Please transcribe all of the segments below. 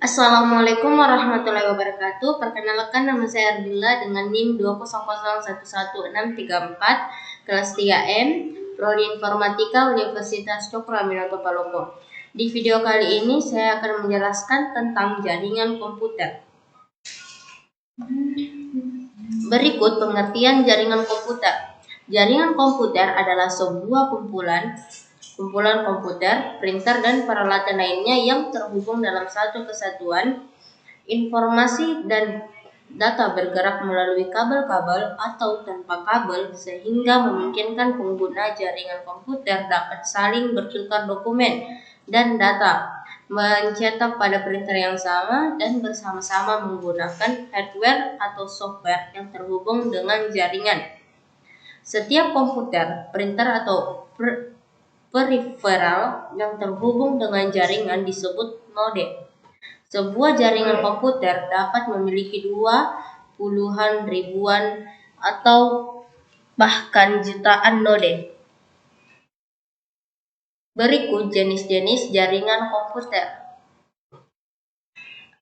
Assalamualaikum warahmatullahi wabarakatuh. Perkenalkan, nama saya Ardila dengan NIM 2001164, kelas 3M, Prodi Informatika, Universitas Cokro Aminoto Palopo. Di video kali ini saya akan menjelaskan tentang jaringan komputer. Berikut pengertian jaringan komputer. Jaringan komputer adalah sebuah kumpulan komputer, printer, dan peralatan lainnya yang terhubung dalam satu kesatuan. Informasi dan data bergerak melalui kabel-kabel atau tanpa kabel sehingga memungkinkan pengguna jaringan komputer dapat saling bertukar dokumen dan data, mencetak pada printer yang sama, dan bersama-sama menggunakan hardware atau software yang terhubung dengan jaringan. Setiap komputer, printer, atau peripheral yang terhubung dengan jaringan disebut node. Sebuah jaringan komputer dapat memiliki 20-an, ribuan, atau bahkan jutaan node. Berikut jenis-jenis jaringan komputer.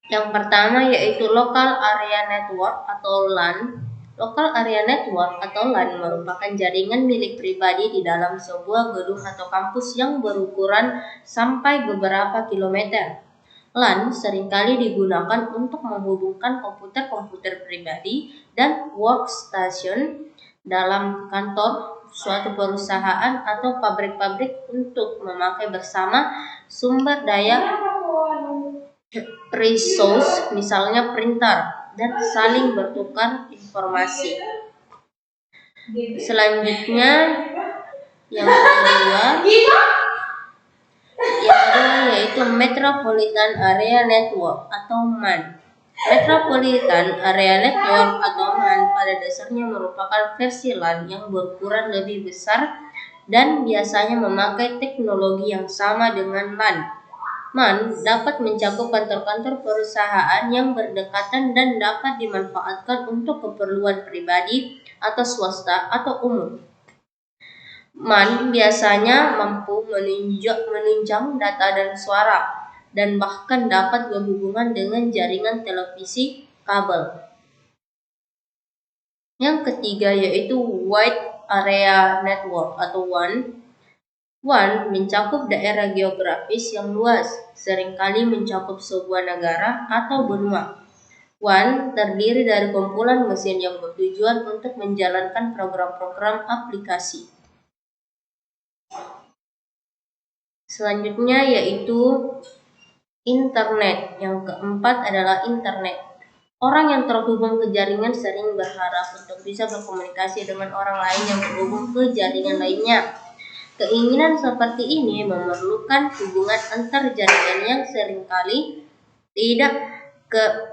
Yang pertama yaitu Local Area Network atau LAN. Local Area Network atau LAN merupakan jaringan milik pribadi di dalam sebuah gedung atau kampus yang berukuran sampai beberapa kilometer. LAN seringkali digunakan untuk menghubungkan komputer-komputer pribadi dan workstation dalam kantor, suatu perusahaan, atau pabrik-pabrik untuk memakai bersama sumber daya resource, misalnya printer, dan saling bertukar informasi. Selanjutnya, yang kedua yaitu Metropolitan Area Network atau MAN. Metropolitan Area Network atau MAN pada dasarnya merupakan versi LAN yang berukuran lebih besar dan biasanya memakai teknologi yang sama dengan LAN. MAN dapat mencakup kantor-kantor perusahaan yang berdekatan dan dapat dimanfaatkan untuk keperluan pribadi atau swasta atau umum. MAN biasanya mampu menunjang data dan suara, dan bahkan dapat berhubungan dengan jaringan televisi kabel. Yang ketiga yaitu Wide Area Network atau WAN. WAN mencakup daerah geografis yang luas, seringkali mencakup sebuah negara atau benua. WAN terdiri dari kumpulan mesin yang bertujuan untuk menjalankan program-program aplikasi. Selanjutnya yaitu internet. Yang keempat adalah internet. Orang yang terhubung ke jaringan sering berharap untuk bisa berkomunikasi dengan orang lain yang terhubung ke jaringan lainnya. Keinginan seperti ini memerlukan hubungan antar jaringan yang seringkali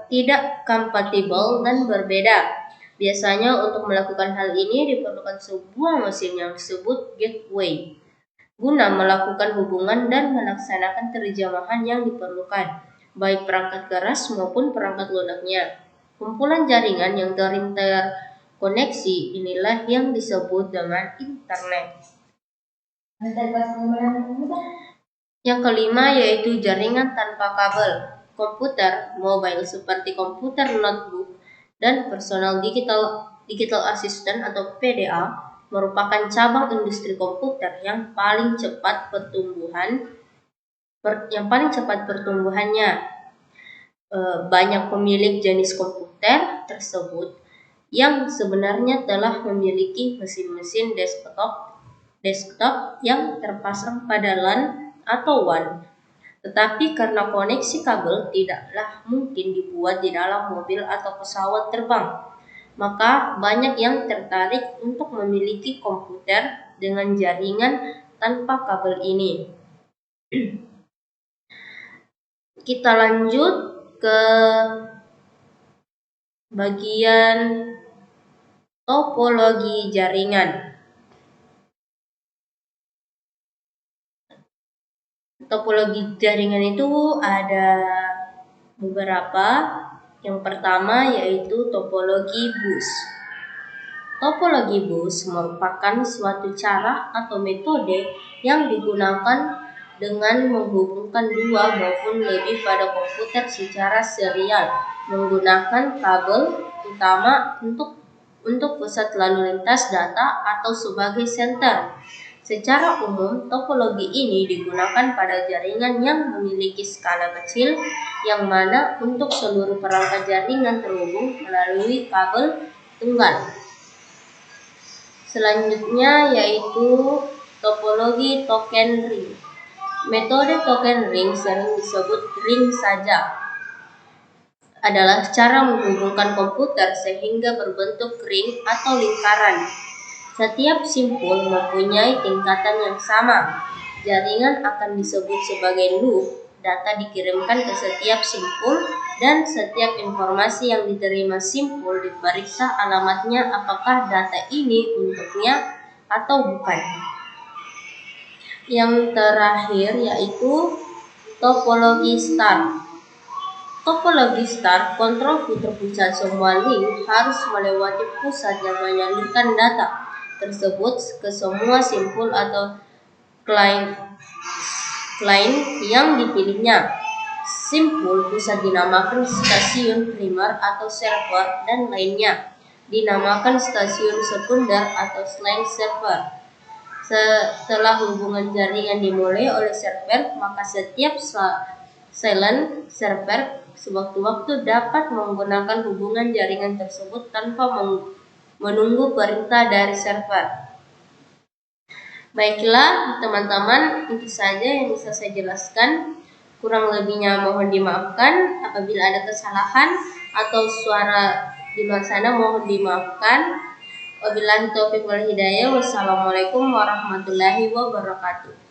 tidak kompatibel dan berbeda. Biasanya untuk melakukan hal ini diperlukan sebuah mesin yang disebut gateway guna melakukan hubungan dan melaksanakan terjemahan yang diperlukan, baik perangkat keras maupun perangkat lunaknya. Kumpulan jaringan yang terinterkoneksi inilah yang disebut dengan internet. Yang kelima yaitu jaringan tanpa kabel. Komputer mobile seperti komputer notebook dan personal digital assistant atau PDA merupakan cabang industri komputer yang paling cepat pertumbuhannya. Banyak pemilik jenis komputer tersebut yang sebenarnya telah memiliki mesin-mesin desktop yang terpasang pada LAN atau WAN. Tetapi karena koneksi kabel tidaklah mungkin dibuat di dalam mobil atau pesawat terbang, maka banyak yang tertarik untuk memiliki komputer dengan jaringan tanpa kabel ini. Kita lanjut ke bagian topologi jaringan. Topologi jaringan itu ada beberapa. Yang pertama yaitu topologi bus. Topologi bus merupakan suatu cara atau metode yang digunakan dengan menghubungkan dua maupun lebih pada komputer secara serial menggunakan kabel utama untuk pusat lalu lintas data atau sebagai senter. Secara umum, topologi ini digunakan pada jaringan yang memiliki skala kecil, yang mana untuk seluruh perangkat jaringan terhubung melalui kabel tunggal. Selanjutnya yaitu topologi token ring. Metode token ring, sering disebut ring saja, adalah cara menghubungkan komputer sehingga berbentuk ring atau lingkaran. Setiap simpul mempunyai tingkatan yang sama. Jaringan akan disebut sebagai loop. Data dikirimkan ke setiap simpul dan setiap informasi yang diterima simpul diperiksa alamatnya apakah data ini untuknya atau bukan. Yang terakhir yaitu topologi star. Topologi star, kontrol terpusat. Semua link harus melewati pusat yang menyalurkan data tersebut ke semua simpul atau klien yang dipilihnya. Simpul bisa dinamakan stasiun primer atau server, dan lainnya dinamakan stasiun sekunder atau slang server. Setelah hubungan jaringan dimulai oleh server, maka setiap silent server sewaktu-waktu dapat menggunakan hubungan jaringan tersebut tanpa menunggu perintah dari server. Baiklah teman-teman, itu saja yang bisa saya jelaskan. Kurang lebihnya mohon dimaafkan. Apabila ada kesalahan atau suara di luar sana mohon dimaafkan. Wabillahi taufiq wal hidayah. Wassalamualaikum warahmatullahi wabarakatuh.